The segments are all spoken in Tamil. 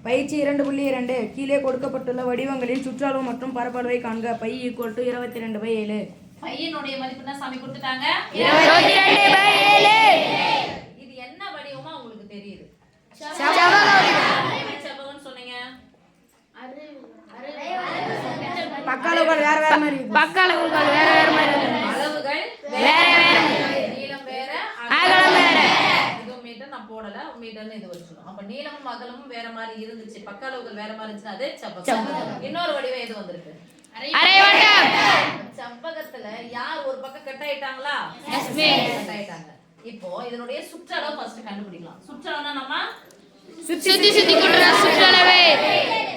பயிற்சி 2.2 கீழே கொடுக்கப்பட்டுள்ள வடிவங்களில் சுற்றளவு மற்றும் பரப்பளவை காண்க. பை = 22/7. பையனுடைய மதிப்பு என்ன சாமி கொடுத்துட்டாங்க? 22/7. இது என்ன வடிவமா உங்களுக்கு தெரியுது? செவ்வகம் சொன்னீங்க. பக்காளவுகள் வேற வேற மாதிரி இருக்கு. பக்காளவுகள் வேற வேற மாதிரி இருக்கு. அளவுகள் வேற வேற, நீளம் வேற, அகலம் வேற. இது மீட்டர் நான் போடல, மீட்டர்னு இது வச்சிரோம். அப்ப நீளமும் அகலமும் வேற மாதிரி இருந்துச்சு, பக்க அளவுகள் வேற மாதிரி இருந்துச்சு, அது செவ்வகம். இன்னொரு வடிவம் எது வந்திருக்கு? அரைவட்டம். செவ்வகத்துல யார் ஒரு பக்கம் கட் ஆயிட்டாங்களா? கட் ஆயிட்டாங்க. இப்போ இதனுடைய சுற்றளவு ஃபர்ஸ்ட் கண்டுபிடிக்கலாம். சுற்றளவுனா நம்ம சுத்தி சுத்தி கூட்டுற சுற்றளவு.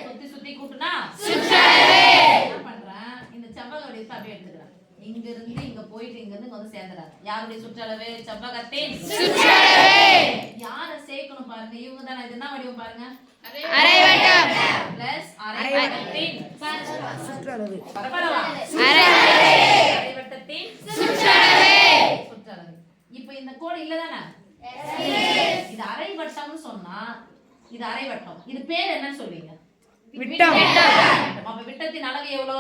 சுத்தி சுத்தி கூட்டுனா சுற்றளவு. என்ன பண்றேன்? இந்த செவ்வக வடிவத்தை அப்படியே எடுத்துக்கிறேன். இங்க இருந்து இங்க போயிட்டு இங்க இருந்து வந்து சேர்ந்துறாங்க. யாருடைய சுற்றளவு? செவ்வகத்தின் சுற்றளவு. யார சேர்க்கணும் பாருங்க, இவங்க தான. இது என்ன வடிவம் பாருங்க? அரைவட்டம் பிளஸ் அரைவட்டத்தின் சுற்றளவு. பரப்பளவா? அரைவட்டத்தின் சுற்றளவு. சுற்றளவு. இப்போ இந்த கோடு இல்ல தானே? இது அரைவட்டம்னு சொன்னா இது அரைவட்டம். இது பேர் என்னன்னு சொல்வீங்க? விட்டம். அப்ப விட்டத்தின் அளவு எவ்வளோ?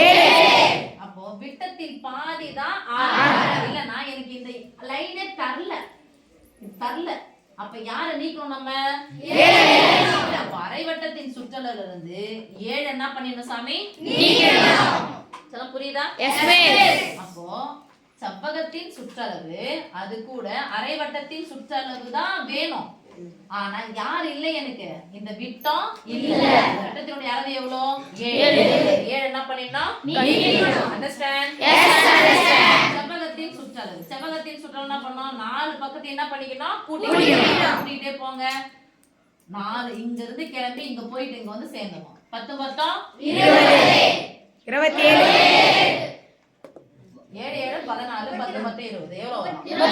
7. அப்போ விட்டத்தின் பாதி தான் 6. இல்லனா எனக்கு இந்த லைனே தரல. அப்ப யார நீக்கணும் நம்ம? 7. அப்ப அரைவட்டத்தின் சுற்றளவுல இருந்து 7 என்ன பண்ணிடணும் சாமி? நீக்கணும். சொல்ல புரியுதா? Yes miss. அப்போ செவ்வகத்தின் சுற்றளவு அது கூட அரைவட்டத்தின் சுற்றளவு தான் வேணும். ஆனா யார் இல்ல எனக்கு? இந்த விட்டம் இல்ல. விட்டத்தினுடைய அளவு எவ்வளோ? 7. 7 என்ன பண்ணிடணும்? நீக்கணும். அண்டர்ஸ்டாண்ட்? Yes understand. செவ்வகத்தின் சுற்றளவு. செவ்வகத்தின் சுற்றளவு என்ன பண்ணோம்? 4 பக்கத்தை என்ன பண்ணிக்கணும்? கூட்டிட்டே போங்க. 4 இங்க இருந்து கிளம்பி இங்க போயிட்டு இங்க வந்து சேர்ந்துடும். 10 10 27. 7 7 14 10 10 20 எவ்வளவு வரும்? 24.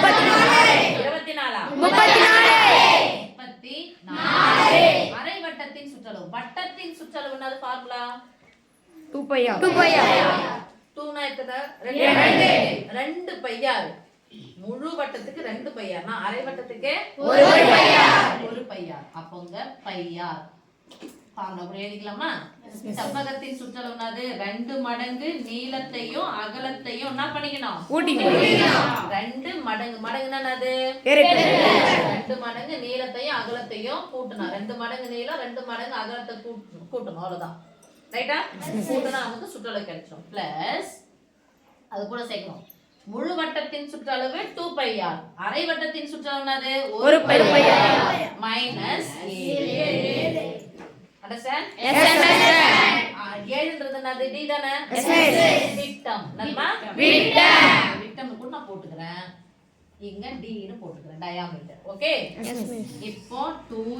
34. அரைவட்டத்தின் சுற்றளவு. வட்டத்தின் சுற்றளவு என்னது ஃபார்முலா? 2πr. 2 எத்தனை? 2 பையார். முழு வட்டத்துக்கு 2 பையார். நான் அரை வட்டத்துக்கு 1 பையார். அப்போங்க பையார் ஃபார்முலா கூட எழுதிக்கலாமா? செவ்வகத்தின் சுற்றளவு என்னது? 2 மடங்கு நீளத்தையும் அகலத்தையும் என்ன பண்ணிக்கணும்? கூட்டிக்கணும். 2 மடங்கு என்னது? 2 மடங்கு நீளத்தையும் அகலத்தையும் கூட்டணும். 2 மடங்கு நீளம் 2 மடங்கு அகலத்தை கூட்டணும். அவ்வளவுதான். ரைட்டா? கூட்டினா நமக்கு சுற்றளவு கிடைச்சிடும். பிளஸ் அது கூட சேர்க்கணும். முழு வட்டத்தின் சுற்றளவு 2πr. அரை வட்டத்தின் சுற்றளவு என்னது? 1πr minus 7. Understand? Yes understand. 7ன்றது என்னது? d தானே? எஸ் விட்டம். நம்ம விட்டம் கூட நான் போட்டுக்கறேன். இங்க d ன்னு போட்டுக்கறேன். டயாமீட்டர். ஓகே? இப்போ 2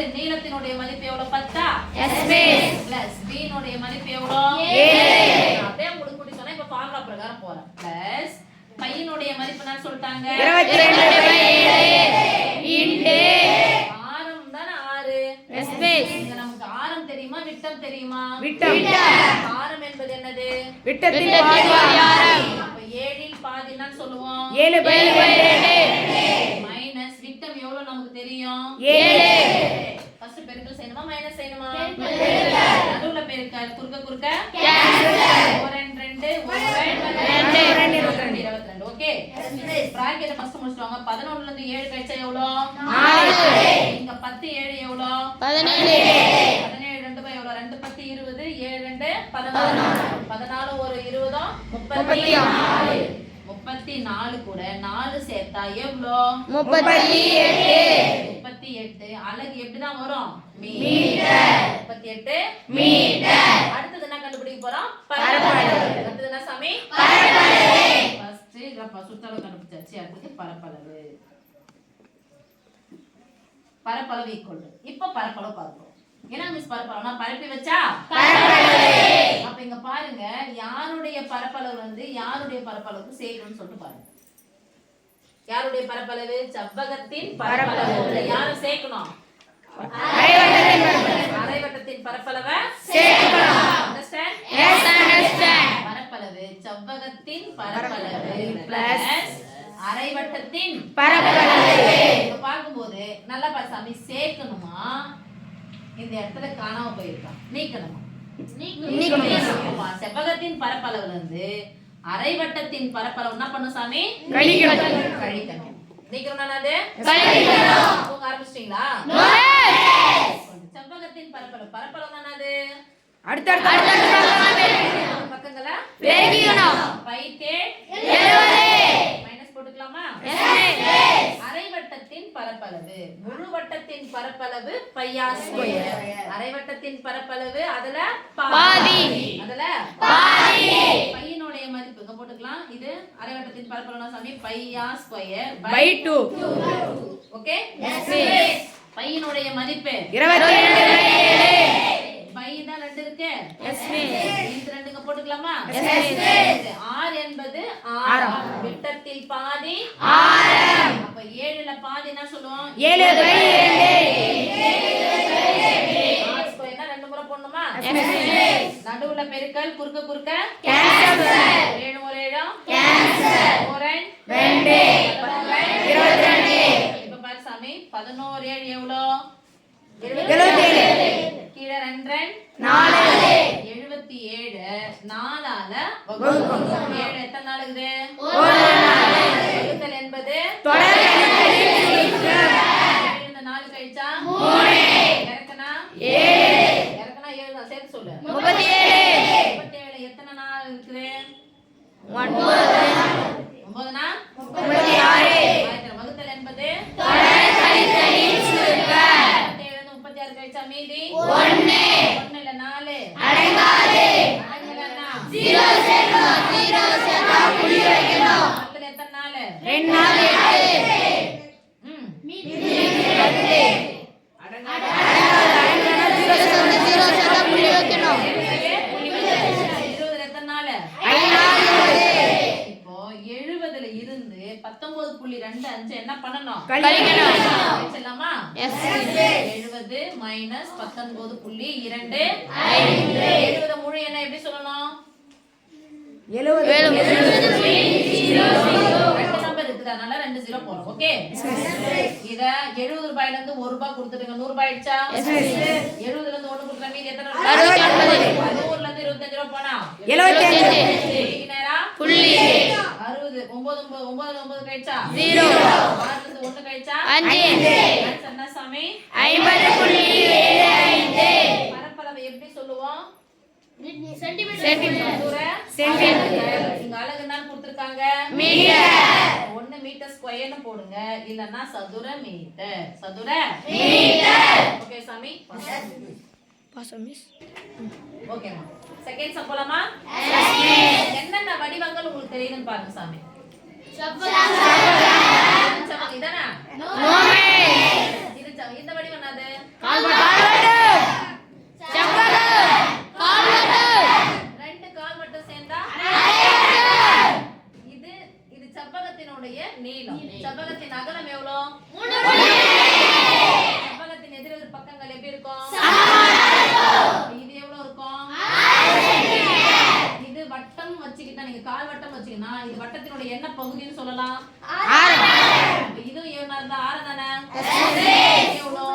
l நீளத்தினுடைய மதிப்பு எவ்வளவு? 10. Yes miss. பிளஸ் b னுடைய மதிப்பு எவ்வளவு? 7. அப்படியே உங்களுக்கு கூட்டி சொன்னா இப்ப ஃபார்முலா பிரகாரம் போறேன். பிளஸ் பையனுடைய மதிப்பு என்ன சொல்லிட்டாங்க? 22/7 இன்டு ஆரம் தான 6. Yes miss. இங்க நமக்கு ஆரம் தெரியுமா விட்டம் தெரியுமா? விட்டம். ஆரம் என்பது என்னது? விட்டத்தின் பாதி ஆரம். அப்ப 7 இல் பாதி என்னன்னு சொல்லுவோம்? 7/2 மைனஸ் விட்டம் எவ்வளவு நமக்கு தெரியும்? 7. ஃபர்ஸ்ட் பெருக்கல் செய்யணுமா மைனஸ் செய்யணுமா? பெருக்கல். நடுவுல பெருக்கல் குறுக்க கேன்சல். 1 2 22. ஓகே? பிராக்கெட் ஃபர்ஸ்ட் முடிச்சுவாங்க. 11 ல இருந்து 7 கழிச்சா எவ்வளவு? 4. இங்க 10 7 எவ்வளவு? 17. 17 2 பை எவ்வளவு? 2 10 20 7 2 14. 14 ஒரு 20 34. 34 கூட 4 சேர்த்தா எவ்வளோ? 38. 38 அலகு எப்படிதான் வரும்? மீட்டர். 38 மீட்டர். அடுத்து என்ன கண்டுபிடிக்க போறோம்? பரப்பளவு. அடுத்து என்ன சாமி? பரப்பளவு. ஃபர்ஸ்ட் இத சுற்றளவு கண்டுபிடிச்சாச்சு. அடுத்து பரப்பளவு. பரப்பளவு ஈக்குவல். இப்போ பரப்பளவு பார்ப்போம். என்ன மிஸ் பரப்பளவுனா பரப்பி வச்சா பரப்பளவு. அப்ப இங்க பாருங்க யாருடைய பரப்பளவு வந்து யாருடைய பரப்பளவுக்கு சேர்க்கணும்னு சொல்லிட்டு பாருங்க. யாருடைய பரப்பளவு? செவ்வகத்தின் பரப்பளவு. யார சேர்க்கணும்? அரைவட்டத்தின் பரப்பளவை சேர்க்கணும். அண்டர்ஸ்டாண்ட்? Yes understand. பரப்பளவு செவ்வகத்தின் பரப்பளவு பிளஸ் அரைவட்டத்தின் பரப்பளவு. இங்க பாக்கும்போது நல்லா பாசாமி சேர்க்கணுமா இந்த இடத்துல காணாம போயிருக்கான். நீக்கணுமா? நீக்கணும். செவ்வகத்தின் பரப்பளவுல இருந்து அரைவட்டத்தின் பரப்பளவு என்ன பண்ணும் சாமி? கழிக்கணும். நீக்கணும்னா அது தூங்க ஆரம்பிச்சிட்டீங்களா? செவ்வகத்தின் பரப்பளவு என்னது? பக்கங்களா மைனஸ் போட்டுக்கலாமா? அரைவட்டத்தின் பரப்பளவு, முழு வட்டத்தின் பரப்பளவு பையா ஸ்கொயர். அரைவட்டத்தின் பரப்பளவு அதுல பாதி. பையனுடைய மதிப்பு இங்க போட்டுக்கலாம். இது அரைவட்டத்தின் பரப்பளவு சாமி பையா ஸ்கொயர் பை 2. ஓகே, பையனுடைய மதிப்பு 22. பை தான் 2 இருக்கு. இந்த 2 போட்டுக்கலாமா? r என்பது ஆரம். விட்டத்தில் பாதி ஆரம். அப்ப 7ல பாதி என்ன சொல்லுவோம்? 7/2. r ஸ்கொயர்னா 2 முறை போடணுமா? நடுவுல பெருக்கல், குறுக்க கேன்சல். 7 ஒரு 7 கேன்சல். 4 22. இப்ப பாரு சாமி, 11 7 எவ்வளோ? 77. கீழே 2 4 77. 4ஆல வகுக்கணும். 7 எத்தனை நாள் இருக்குது? ஒரு நாள். வகுத்தல் என்பது தொடர் கழித்தல். இந்த 4 கழிச்சா 3. இறக்குனா 7. இறக்குனா 7 தான். சேர்த்து சொல்லு. 37. 37ல எத்தனை நாள் இருக்குது? 9. 9னா 36. வகுத்தல் என்பது தொடர் கழித்தலின் சுருக்கம். 36 கழிச்சா மீதி 1. 1ல 4 அடங்காது. அடங்கலனா 0 சேர்க்கணும். 0 சேர்த்தா புள்ளி வைக்கணும். அதுல எத்தனை நாள்? 2 நாள் 8. மீதி 10. அடங்காது. அடங்கலனா 0 சேர்த்தா புள்ளி வைக்கணும். 20ல எத்தனை நாள்? 5 நாள். இப்போ 70ல இருந்து 19.25 என்ன பண்ணணும்? கழிக்கணும். கழிச்சலாமா? எஸ். 70 மைனஸ் 19.25. 70 முழு என்ன எப்படி சொல்லணும்? 70. 2 நம்பர் இருக்குது, அதனால 2 0 போறோம். ஓகே, இத 70 ரூபாயில இருந்து 1 ரூபாய் கொடுத்துடுங்க. 100 ரூபாய் ஆயிடுச்சா? 70ல இருந்து 1 கொடுத்தா மீதி எத்தனை? 69. 100ல இருந்து 25 ரூபாய் போனா 75. நேரா புள்ளி 60. 9 9 கழிச்சா 0. 6ல இருந்து 1 கழிச்சா 5. ஆன்சர் என்ன சாமி? 50.75. பரப்பளவை எப்படி சொல்லுவோம்? சென்டிமீட்டர். இங்க அலகு என்ன கொடுத்திருக்காங்க? மீட்டர். 1 மீட்டர் ஸ்கொயர்னு போடுங்க, இல்லனா சதுர மீட்டர். ஓகே சாமி? ஓகேமா? செகண்ட் சம் போலாமா? என்னென்ன வடிவங்கள் உங்களுக்கு தெரியுதுன்னு பாருங்க சாமி. செவ்வகம் இதானா? இது இந்த வடிவம் என்னது? ரெண்டு கால்வட்டம் சேர்ந்தா இது செவ்வகத்தினுடைய நீளம். செவ்வகத்தின் அகலம் எவ்வளோ? செவ்வகத்தின் எதிரெதிர் பக்கங்கள் எப்படி இருக்கும்? இது எவ்வளவு இருக்கும்? இது வட்டம் வச்சுக்கிட்டா, நீங்க கால் வட்டம் வச்சுக்கினா இது வட்டத்தினுடைய என்ன பகுதின்னு சொல்லலாம்? இது எவ்வளவு? ஆரம் தானே. எவ்வளோ?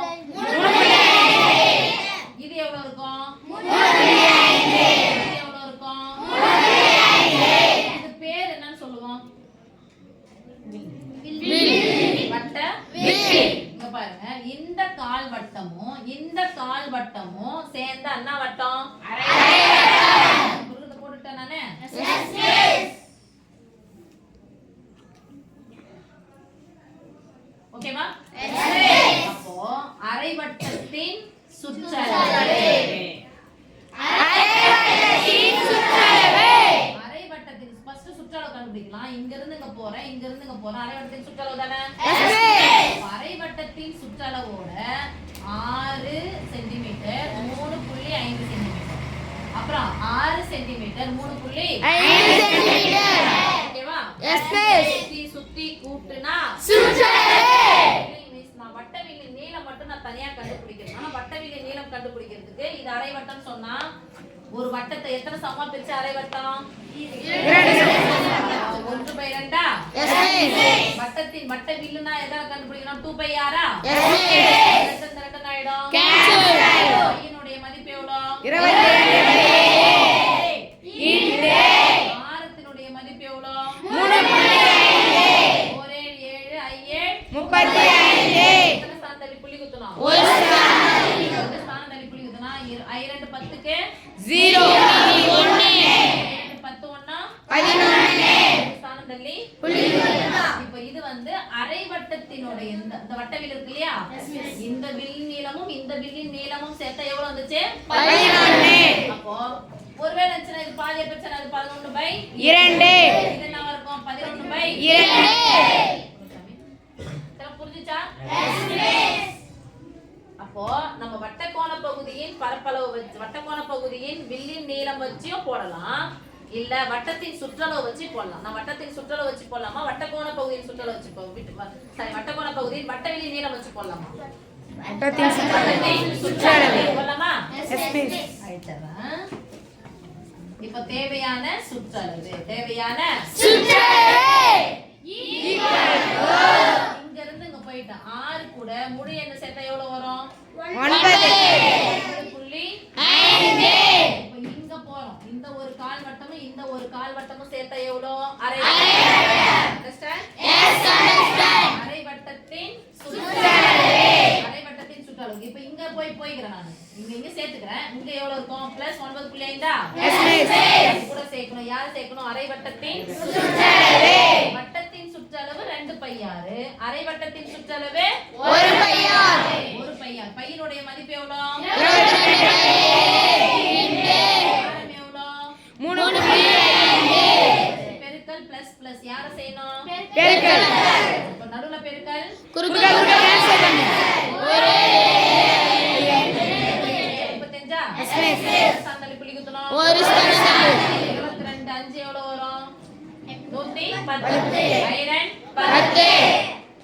இது எவ்வளவு இருக்கும்? இது எவ்வளவு இருக்கும்? இது பேர் என்னன்னு சொல்லுவோம்? வட்ட வில். இங்க பாருங்க, இந்த கால் வட்டமும் இந்த கால் வட்டமும் சேர்ந்த அண்ணா வட்டம் போட்டுட்டேன் நானே. ஓகேவா? அப்போ அரைவட்டத்தின் சுற்றளவு. அரைவட்டத்தின் ஃபர்ஸ்ட் சுற்றளவு கண்டுபிடிக்கலாம். இங்க இருந்து இங்க போறேன், இங்க இருந்து இங்க போறேன். அரைவட்டத்தின் சுற்றளவு தானே. அரைவட்டத்தின் சுற்றளவோட 6 சென்டிமீட்டர் 3.5 சென்டிமீட்டர். அப்புறம் 6 சென்டிமீட்டர் 3.5 சென்டிமீட்டர். ஓகேவா? சுத்தி கூட்டுனா நான் வட்டவில்லின் நீளம் மட்டும் நான் தனியா கண்டுபிடிக்கிறேன். ஆனா வட்டவில்லின் நீளம் கண்டுபிடிக்கிறதுக்கு இது அரை வட்டம் சொன்னா ஒரு வட்டத்தை எத்தனை சமமா பிரிச்சு அரை வட்டம்? 1/2. வட்டத்தின் வட்ட வில்லுனா எதை கண்டுபிடிக்கணும்? 2/6. 2 ஆயிடும். 0 10 ஒண்ணா 11 ஸ்தானம் தள்ளி புள்ளி இப்போ இது வந்து அரை வட்டத்தினுடைய இந்த வட்டவில் இருக்கு இல்லையா இந்த வில் நீளமும் இந்த வில்லின் நீளமும் சேர்த்தா எவ்வளவு வந்துச்சு 11 அப்போ ஒருவேளை நினைச்சா இது பாதியா பிரச்சனை இது 11/2 இது என்ன இருக்கும் 11/2 புரிஞ்சுச்சா அப்போ நம்ம வட்டக்கோண பகுதியின் பரப்பளவு வச்சு வட்டக்கோண பகுதியின் வில்லின் நீளம் வச்சியும் போடலாம் இல்ல வட்டத்தின் சுற்றளவு வச்சு போடலாம். நான் வட்டத்தின் சுற்றளவு வச்சு போடலாமா வட்டக்கோண பகுதியின் சுற்றளவு வச்சு சாரி வட்டக்கோண பகுதியின் வட்டவில்லின் நீளம் வச்சு போடலாமா வட்டத்தின் சுற்றளவு போடலாமா சுற்றளவு இப்போ தேவையான சுற்றளவு இங்க இருந்து இங்க போயிட்டோம் 6 கூட முழு எண்ணு சேர்த்தா எவ்வளவு வரும் 9.5 இப்போ இங்க போறோம் இந்த ஒரு கால் வட்டமும் இந்த ஒரு கால் வட்டமும் சேர்த்தா எவ்வளவு அரை அரை வட்டத்தின் சுற்றளவு இப்போ இங்க போய்க்கிறேன் நான் இங்க சேர்த்துக்கிறேன் இங்க எவ்வளவு இருக்கும் +9.5 கூட சேர்க்கணும் யார சேர்க்கணும் அரை வட்டத்தின் வட்டத்தின் சுற்றளவு 2πr அரை வட்டத்தின் சுற்றளவு 1 பையார் பையனுடைய மதிப்பு எவ்வளவு 3.5 பெருக்கல் ++ யார செய்யணும் பெருக்கல் அப்ப நடுவுல பெருக்கல் குறுக்க கேன்சல் பண்ணு சாந்தலி புள்ளி குத்தணும் ஒரு ஸ்தானம் 22 5 எவ்வளவு வரும் 110 ஐரன் 10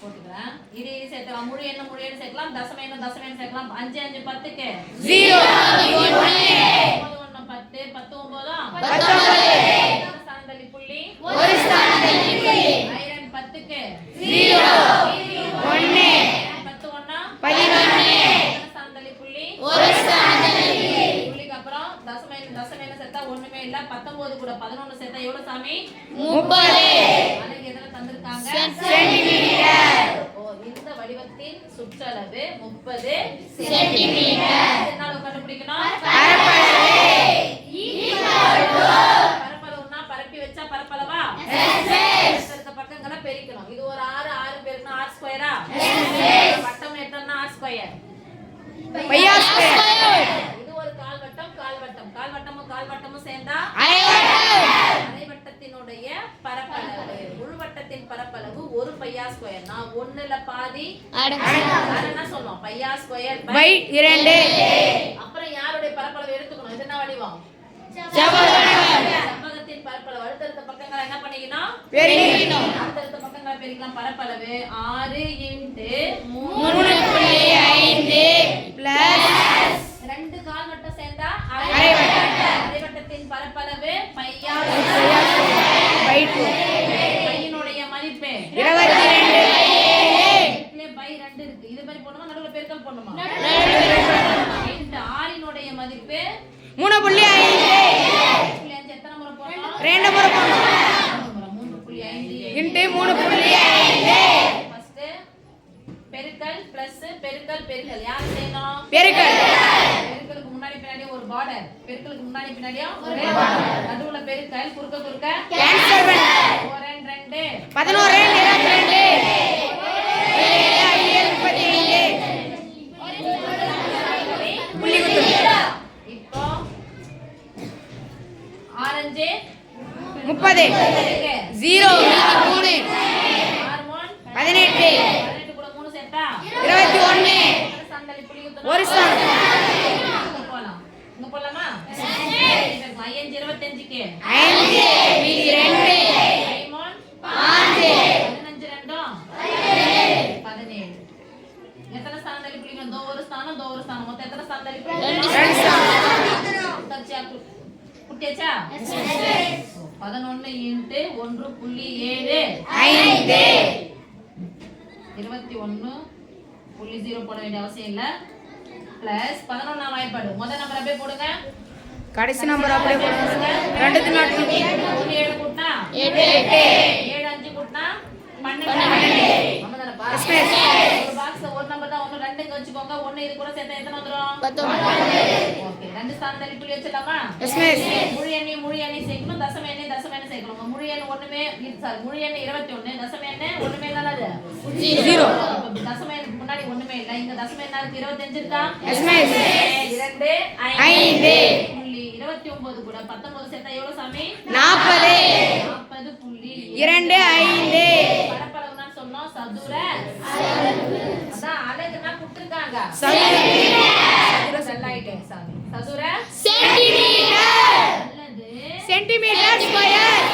போட்டுக்கறேன் இது சேர்க்கலாம் முழு எண்ணு சேர்க்கலாம் தசம எண்ணு சேர்க்கலாம் 5 5 10 க்கு 0 1 10 19 சாந்தலி புள்ளி ஒரு ஸ்தானத்தில் ஐரன் 10 க்கு 0 1 10 1 11 சாந்தலி புள்ளி ஒரு ஸ்தானத்தில் அப்புறம் தசம எண்ணு சேர்த்தா ஒண்ணுமே இல்ல 19 கூட 11 சேர்த்தா எவ்வளவு சாமி 30 அலகு எதல தந்திருக்காங்க சென்டிமீட்டர் ஓ இந்த வடிவத்தின் சுற்றளவு 30 சென்டிமீட்டர் என்னால கண்டுபிடிக்கணும் பரப்பளவுனா பரப்பி வச்சா பரப்பளவா இந்த பக்கங்களை பெருக்கணும் இது ஒரு 6 பெருக்கணும் r ஸ்கொயரா வட்டம் எட்டன்னா r ஸ்கொயர் பையார் ஸ்கொயர் கால் வட்டமும் சேர்ந்தா அரை வட்டத்தினுடைய பரப்பளவு உள்வட்டத்தின் பரப்பளவு 1 பையார் ஸ்கொயர் நான் 1ல பாதி என்ன சொல்றோம் பையார் ஸ்கொயர் பை 2 அப்புறம் யாருடைய பரப்பளவு எடுத்துக்கணும் இது என்ன வடிவம் செவ்வகத்தின் பரப்பளவு அடுத்தடுத்த பக்கங்களை என்ன பண்ணிக்கணும் பெருக்கிக்கணும் அடுத்தடுத்த பக்கங்களை பெருக்கலாம் பரப்பளவு 6 × 3.5 2 கால் வட்டம் சேர்ந்தா அரை வட்டத்தின் பரப்பளவு பையார் பை 2 பையனுடைய மதிப்பு 22 பை 2 இருக்கு இது மாதிரி போடுமா நடுவுல பெருக்கல் பண்ணுமா இந்த ஆரினுடைய மதிப்பு 3.5 எத்தனை முறை போடணும் 2 முறை போடணும் 3.5 ஃபர்ஸ்ட் பெருக்கல் பிளஸ் பெருக்கல் யார் செய்யணும் பெருக்கலுக்கு முன்னாடி பின்னாடி ஒரு பார்டர் பெருக்கலுக்கு முன்னாடி பின்னாடி ஒரு பார்டர் நடுவுல பெருக்கல் குறுக்க கேன்சல் பண்ணு 2 11 22 புள்ளி குத்து இப்போ ஆரஞ்சு 30 0 3 18 கூட 3 சேர்த்தா 21 சாந்தலி புள்ளி குத்து ஒரு ஸ்தானம் போலாம் இங்க போலாமா 5 25 க்கு 5 மீதி 2 5 15 2 17 எத்தனை சாந்தலி புள்ளி குத்து ஒரு ஸ்தானம் மொத்தம் எத்தனை சாந்தலி புள்ளி 2 ஸ்தானம் தச்சா குட்டியாச்சா 11 × 1.7 5 21.0 போட வேண்டிய அவசியம் இல்ல பிளஸ் 11 வாய்ப்பாடு முதல் நம்பர் அப்படியே போடுங்க கடைசி நம்பர் அப்படியே போடுங்க ரெண்டுக்கு நாட்டு 1 7 கூட்டினா 8 7 5 கூட்டினா 12 நம்ம தான பாஸ் ஒரு பாக்ஸ் ஒரு நம்பர் தான் ஒன்னு ரெண்டு இங்க வச்சுக்கோங்க. 1 இது கூட சேர்த்தா எத்தனை வந்துரும்? 19. ஓகே. ரெண்டு ஸ்தானம் தள்ளி புள்ளி வச்சிடலாமா? Yes miss. முழு எண்ணை சேர்க்கணும், தசம எண்ணை சேர்க்கணும். முழு எண் ஒண்ணுமே சாரி முழு எண் 21, தசம எண் ஒண்ணுமே இல்லாத 0. இப்ப தசம எண்ணுக்கு முன்னாடி ஒண்ணுமே இல்ல. இங்க தசம எண்ணா இருக்கு 25 இருக்கா? Yes miss. 2 5. புள்ளி 29 கூட 19 சேர்த்தா எவ்வளவு சாமி? 40. 40.25. பரப்பளவுனா சொன்னோம் சதுர அதான் அலகுனா கொடுத்திருக்காங்க. சதுர செல்லாயிட்டேன் சாமி. சதுர சென்டிமீட்டர். அல்லது சென்டிமீட்டர் ஸ்கொயர்.